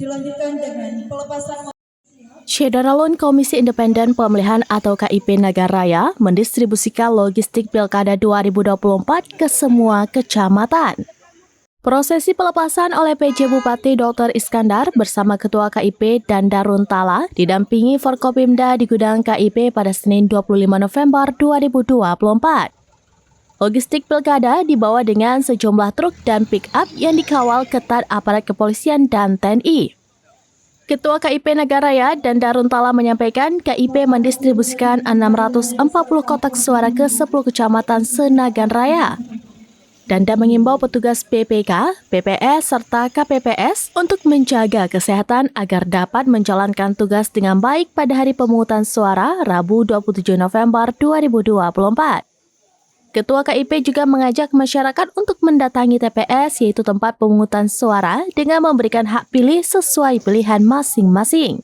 Dilanjutkan dengan pelepasan. Syederalun Komisi Independen Pemilihan atau KIP Nagaraya mendistribusikan logistik Pilkada 2024 ke semua kecamatan. Prosesi pelepasan oleh PJ Bupati Dr. Iskandar bersama Ketua KIP dan Darun Tala didampingi Forkopimda di gudang KIP pada Senin 25 November 2024. Logistik Pilkada dibawa dengan sejumlah truk dan pick-up yang dikawal ketat aparat kepolisian dan TNI. Ketua KIP Nagaraya dan Darun Tala menyampaikan KIP mendistribusikan 640 kotak suara ke 10 kecamatan se-Nagan Raya. Danda mengimbau petugas PPK, PPS, serta KPPS untuk menjaga kesehatan agar dapat menjalankan tugas dengan baik pada hari pemungutan suara Rabu 27 November 2024. Ketua KIP juga mengajak masyarakat untuk mendatangi TPS, yaitu tempat pemungutan suara, dengan memberikan hak pilih sesuai pilihan masing-masing.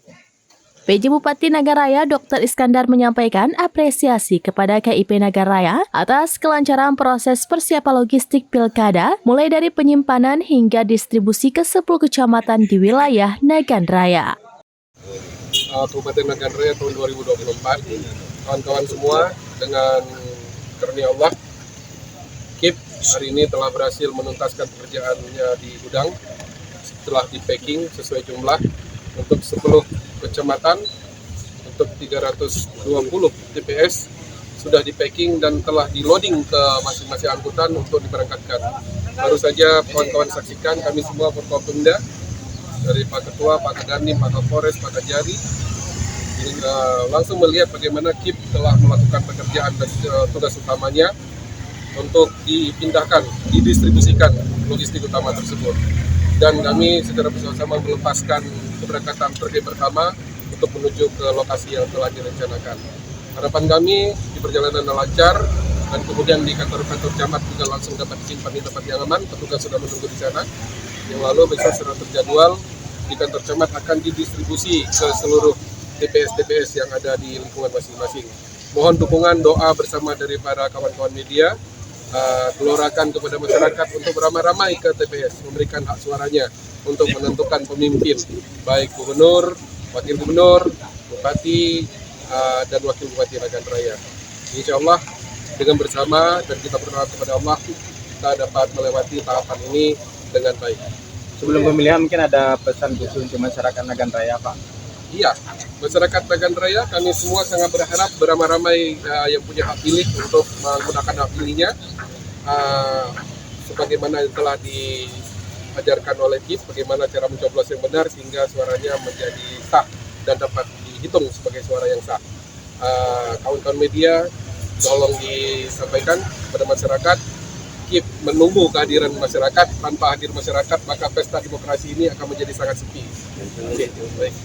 PJ Bupati Nagaraya Dr. Iskandar menyampaikan apresiasi kepada KIP Nagaraya atas kelancaran proses persiapan logistik Pilkada, mulai dari penyimpanan hingga distribusi ke 10 kecamatan di wilayah Nagan Raya. Kabupaten Nagan Raya tahun 2024, kawan-kawan semua, dengan karunia Allah, KIP hari ini telah berhasil menuntaskan pekerjaannya di gudang setelah di-packing sesuai jumlah untuk 10 kecamatan, untuk 320 TPS sudah di-packing dan telah di-loading ke masing-masing angkutan untuk diberangkatkan. Baru saja kawan-kawan saksikan, kami semua Forkopimda dari Pak Ketua, Pak Kadani, Pak Kapolres, Pak Kajari, langsung melihat bagaimana KIP telah melakukan pekerjaan dan tugas utamanya untuk dipindahkan, didistribusikan logistik utama tersebut. Dan kami secara bersama-sama melepaskan keberangkatan pergi pertama untuk menuju ke lokasi yang telah direncanakan. Harapan kami di perjalanan lancar dan kemudian di kantor-kantor camat juga langsung dapat disimpan di tempat yang aman. Petugas sudah menunggu di sana. Yang lalu besok secara terjadwal di kantor camat akan didistribusi ke seluruh TPS-TPS yang ada di lingkungan masing-masing. Mohon dukungan doa bersama dari para kawan-kawan media, gelorakan kepada masyarakat untuk beramai-ramai ke TPS, memberikan hak suaranya untuk menentukan pemimpin, baik gubernur, wakil gubernur, bupati, dan wakil bupati Nagan Raya. Insya Allah dengan bersama dan kita berdoa kepada Allah, kita dapat melewati tahapan ini dengan baik. Sebelum pemilihan mungkin ada pesan khusus untuk masyarakat Nagan Raya, Pak? Iya, masyarakat Nagan Raya kami semua sangat berharap beramai-ramai yang punya hak pilih untuk menggunakan hak pilihnya sebagaimana yang telah diajarkan oleh KIP, bagaimana cara mencoblos yang benar sehingga suaranya menjadi sah dan dapat dihitung sebagai suara yang sah. Kawan-kawan media, tolong disampaikan kepada masyarakat, KIP menunggu kehadiran masyarakat. Tanpa hadir masyarakat, maka pesta demokrasi ini akan menjadi sangat sepi. Baik.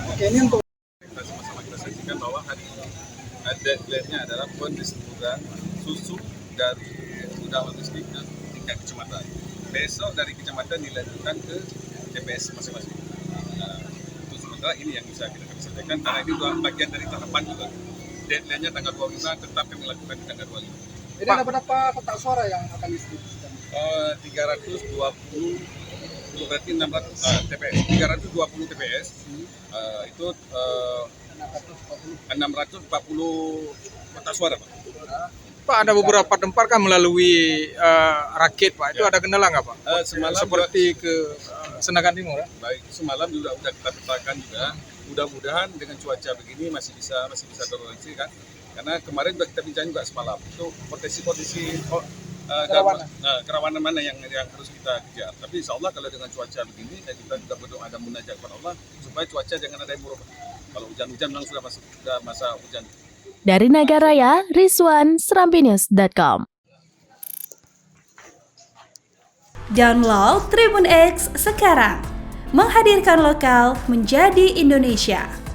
Oke, ini untuk kita sama-sama kita saksikan bahwa hari ini deadline-nya adalah pendistribusian susu dari gudang logistik ke tingkat kecamatan. Besok dari kecamatan dilanjutkan ke TPS masing-masing. Untuk sementara ini yang bisa kita sampaikan, karena ini juga bagian dari tahapan juga. Deadline-nya tanggal 25, tetap kami lakukan di tanggal 25. Ini ada berapa kotak suara yang akan didistribusikan? 320, berarti 600 TPS, 320 TPS, itu 640 kotak suara, Pak. Pak, ada beberapa tempat kan melalui rakit, Pak. Itu ada kendala nggak, Pak? Semalam seperti ke Senagan Timur, ya? Baik, semalam juga sudah kita petakan juga. Mudah-mudahan dengan cuaca begini masih bisa toleransi kan. Karena kemarin sudah kita bincang juga semalam. Itu potensi kerawanan mana yang harus kita kejar. Tapi insya Allah kalau dengan cuaca begini, kita juga berdoa dan munajat kepada Allah supaya cuaca jangan ada yang buruk. Kalau hujan-hujan memang sudah masa hujan. Dari Nagaraya, Rizwan, serampinews.com. Download Tribun X sekarang, menghadirkan lokal menjadi Indonesia.